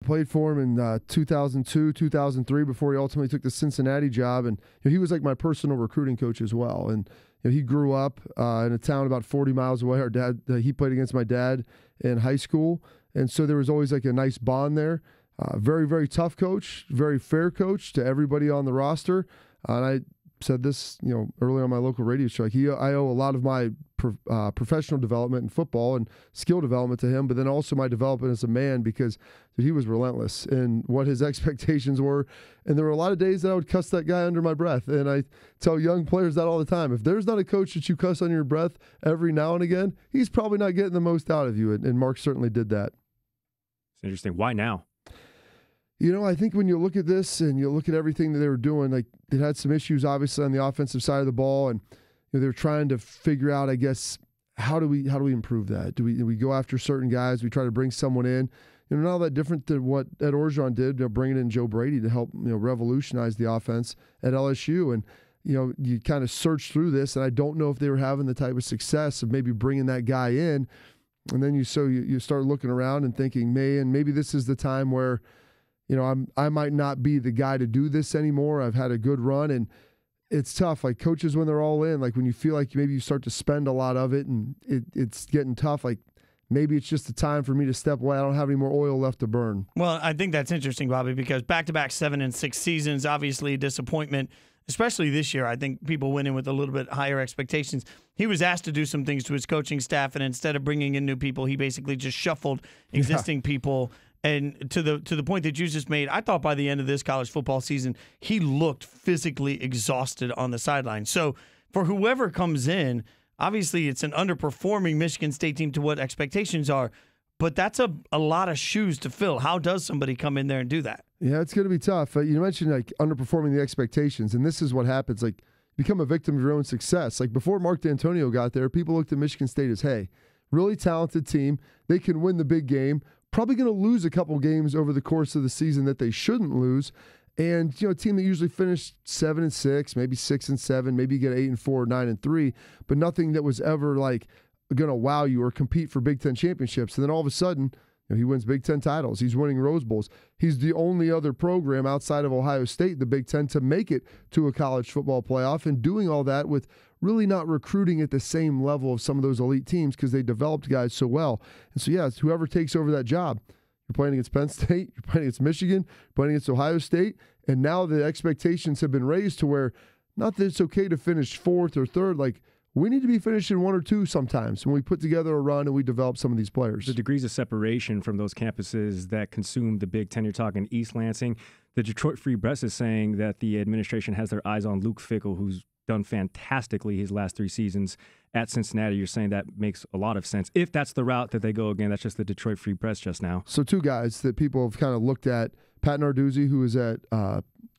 Played for him in 2002, 2003 before he ultimately took the Cincinnati job. And he was like my personal recruiting coach as well. And he grew up in a town about 40 miles away. Our dad, he played against my dad in high school. And so there was always like a nice bond there. Very, very tough coach, very fair coach to everybody on the roster. And I said this, earlier on my local radio show. I owe a lot of my professional development in football and skill development to him, but then also my development as a man, because he was relentless in what his expectations were. And there were a lot of days that I would cuss that guy under my breath. And I tell young players that all the time. If there's not a coach that you cuss under your breath every now and again, he's probably not getting the most out of you. And Mark certainly did that. It's interesting. Why now? I think when you look at this and you look at everything that they were doing, like they had some issues obviously on the offensive side of the ball, and they were trying to figure out, I guess, how do we improve that? Do we go after certain guys? We try to bring someone in. Not all that different than what Ed Orgeron did, bringing in Joe Brady to help revolutionize the offense at LSU. And you kind of search through this, and I don't know if they were having the type of success of maybe bringing that guy in. And then you start looking around and thinking, man, maybe this is the time where I might not be the guy to do this anymore. I've had a good run, and it's tough. Like coaches, when they're all in, like when you feel like maybe you start to spend a lot of it and it's getting tough, like maybe it's just the time for me to step away. I don't have any more oil left to burn. Well, I think that's interesting, Bobby, because back-to-back 7 and 6 seasons, obviously a disappointment, especially this year. I think people went in with a little bit higher expectations. He was asked to do some things to his coaching staff, and instead of bringing in new people, he basically just shuffled existing people. And to the point that you just made, I thought by the end of this college football season, he looked physically exhausted on the sideline. So for whoever comes in, obviously it's an underperforming Michigan State team to what expectations are, but that's a lot of shoes to fill. How does somebody come in there and do that? Yeah, it's going to be tough. You mentioned like underperforming the expectations, and this is what happens. Like, become a victim of your own success. Like before Mark Dantonio got there, people looked at Michigan State as, hey, really talented team. They can win the big game. Probably going to lose a couple games over the course of the season that they shouldn't lose. And, a team that usually finished 7 and 6, maybe 6 and 7, maybe get 8 and 4, 9 and 3, but nothing that was ever like going to wow you or compete for Big Ten championships. And then all of a sudden, he wins Big Ten titles. He's winning Rose Bowls. He's the only other program outside of Ohio State, the Big Ten, to make it to a college football playoff, and doing all that with really not recruiting at the same level of some of those elite teams because they developed guys so well. And so, it's whoever takes over that job. You're playing against Penn State, you're playing against Michigan, you're playing against Ohio State, and now the expectations have been raised to where not that it's okay to finish fourth or third, like we need to be finishing 1 or 2 sometimes when we put together a run and we develop some of these players. The degrees of separation from those campuses that consume the Big Ten, you're talking East Lansing. The Detroit Free Press is saying that the administration has their eyes on Luke Fickell, who's done fantastically his last 3 seasons at Cincinnati. You're saying that makes a lot of sense. If that's the route that they go again, that's just the Detroit Free Press just now. So 2 guys that people have kind of looked at, Pat Narduzzi, who is at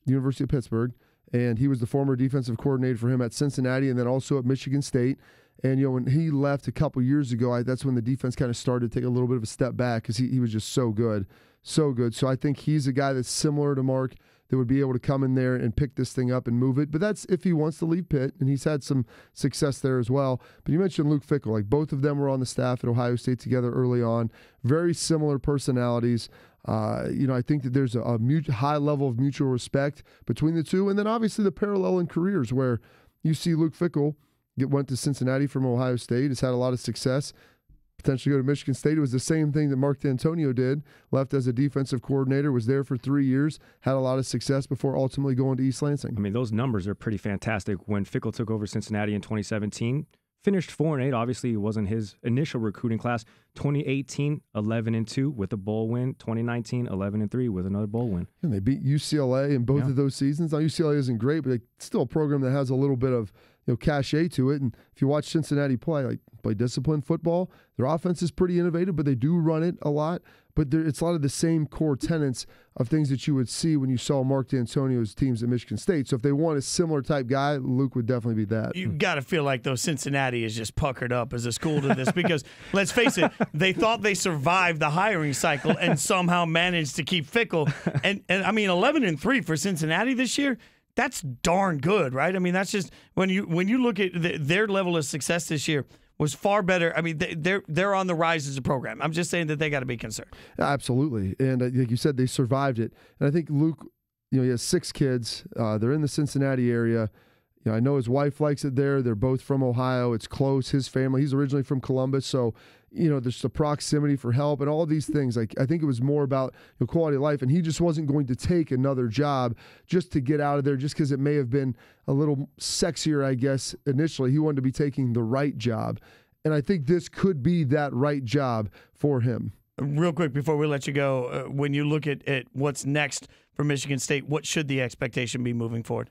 University of Pittsburgh, and he was the former defensive coordinator for him at Cincinnati and then also at Michigan State. And, when he left a couple years ago, that's when the defense kind of started to take a little bit of a step back because he was just so good. So good. So I think he's a guy that's similar to Mark that would be able to come in there and pick this thing up and move it. But that's if he wants to leave Pitt, and he's had some success there as well. But you mentioned Luke Fickell. Like both of them were on the staff at Ohio State together early on. Very similar personalities. I think that there's a high level of mutual respect between the two. And then obviously the parallel in careers where you see Luke Fickell went to Cincinnati from Ohio State, has had a lot of success, potentially go to Michigan State. It was the same thing that Mark Dantonio did, left as a defensive coordinator, was there for 3 years, had a lot of success before ultimately going to East Lansing. I mean, those numbers are pretty fantastic. When Fickell took over Cincinnati in 2017, finished 4-8. Obviously, it wasn't his initial recruiting class. 2018, 11-2 with a bowl win. 2019, 11-3 with another bowl win. And they beat UCLA in both of those seasons. Now, UCLA isn't great, but it's still a program that has a little bit of cachet to it. And if you watch Cincinnati play disciplined football, their offense is pretty innovative, but they do run it a lot. But it's a lot of the same core tenets of things that you would see when you saw Mark Dantonio's teams at Michigan State. So if they want a similar type guy, Luke would definitely be that. You got to feel like, though, Cincinnati is just puckered up as a school to this because, let's face it, they thought they survived the hiring cycle and somehow managed to keep Fickell. And I mean, 11-3 for Cincinnati this year, that's darn good, right? I mean, that's just when you look at their level of success this year. was far better. I mean, they're on the rise as a program. I'm just saying that they got to be concerned. Absolutely. And like you said, they survived it. And I think Luke, he has 6 kids. They're in the Cincinnati area. I know his wife likes it there. They're both from Ohio. It's close. His family, he's originally from Columbus. So, there's the proximity for help and all these things. Like, I think it was more about quality of life. And he just wasn't going to take another job just to get out of there, just because it may have been a little sexier, I guess, initially. He wanted to be taking the right job. And I think this could be that right job for him. Real quick before we let you go, when you look at what's next for Michigan State, what should the expectation be moving forward?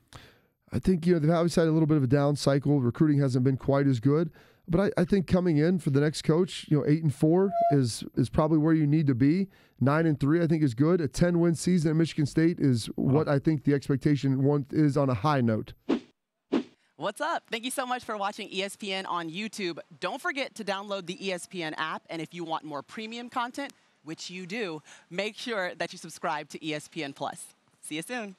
I think, they've obviously had a little bit of a down cycle. Recruiting hasn't been quite as good. But I think coming in for the next coach, 8-4 is probably where you need to be. 9-3, I think, is good. A 10-win season at Michigan State is what I think the expectation is on a high note. What's up? Thank you so much for watching ESPN on YouTube. Don't forget to download the ESPN app. And if you want more premium content, which you do, make sure that you subscribe to ESPN+. See you soon.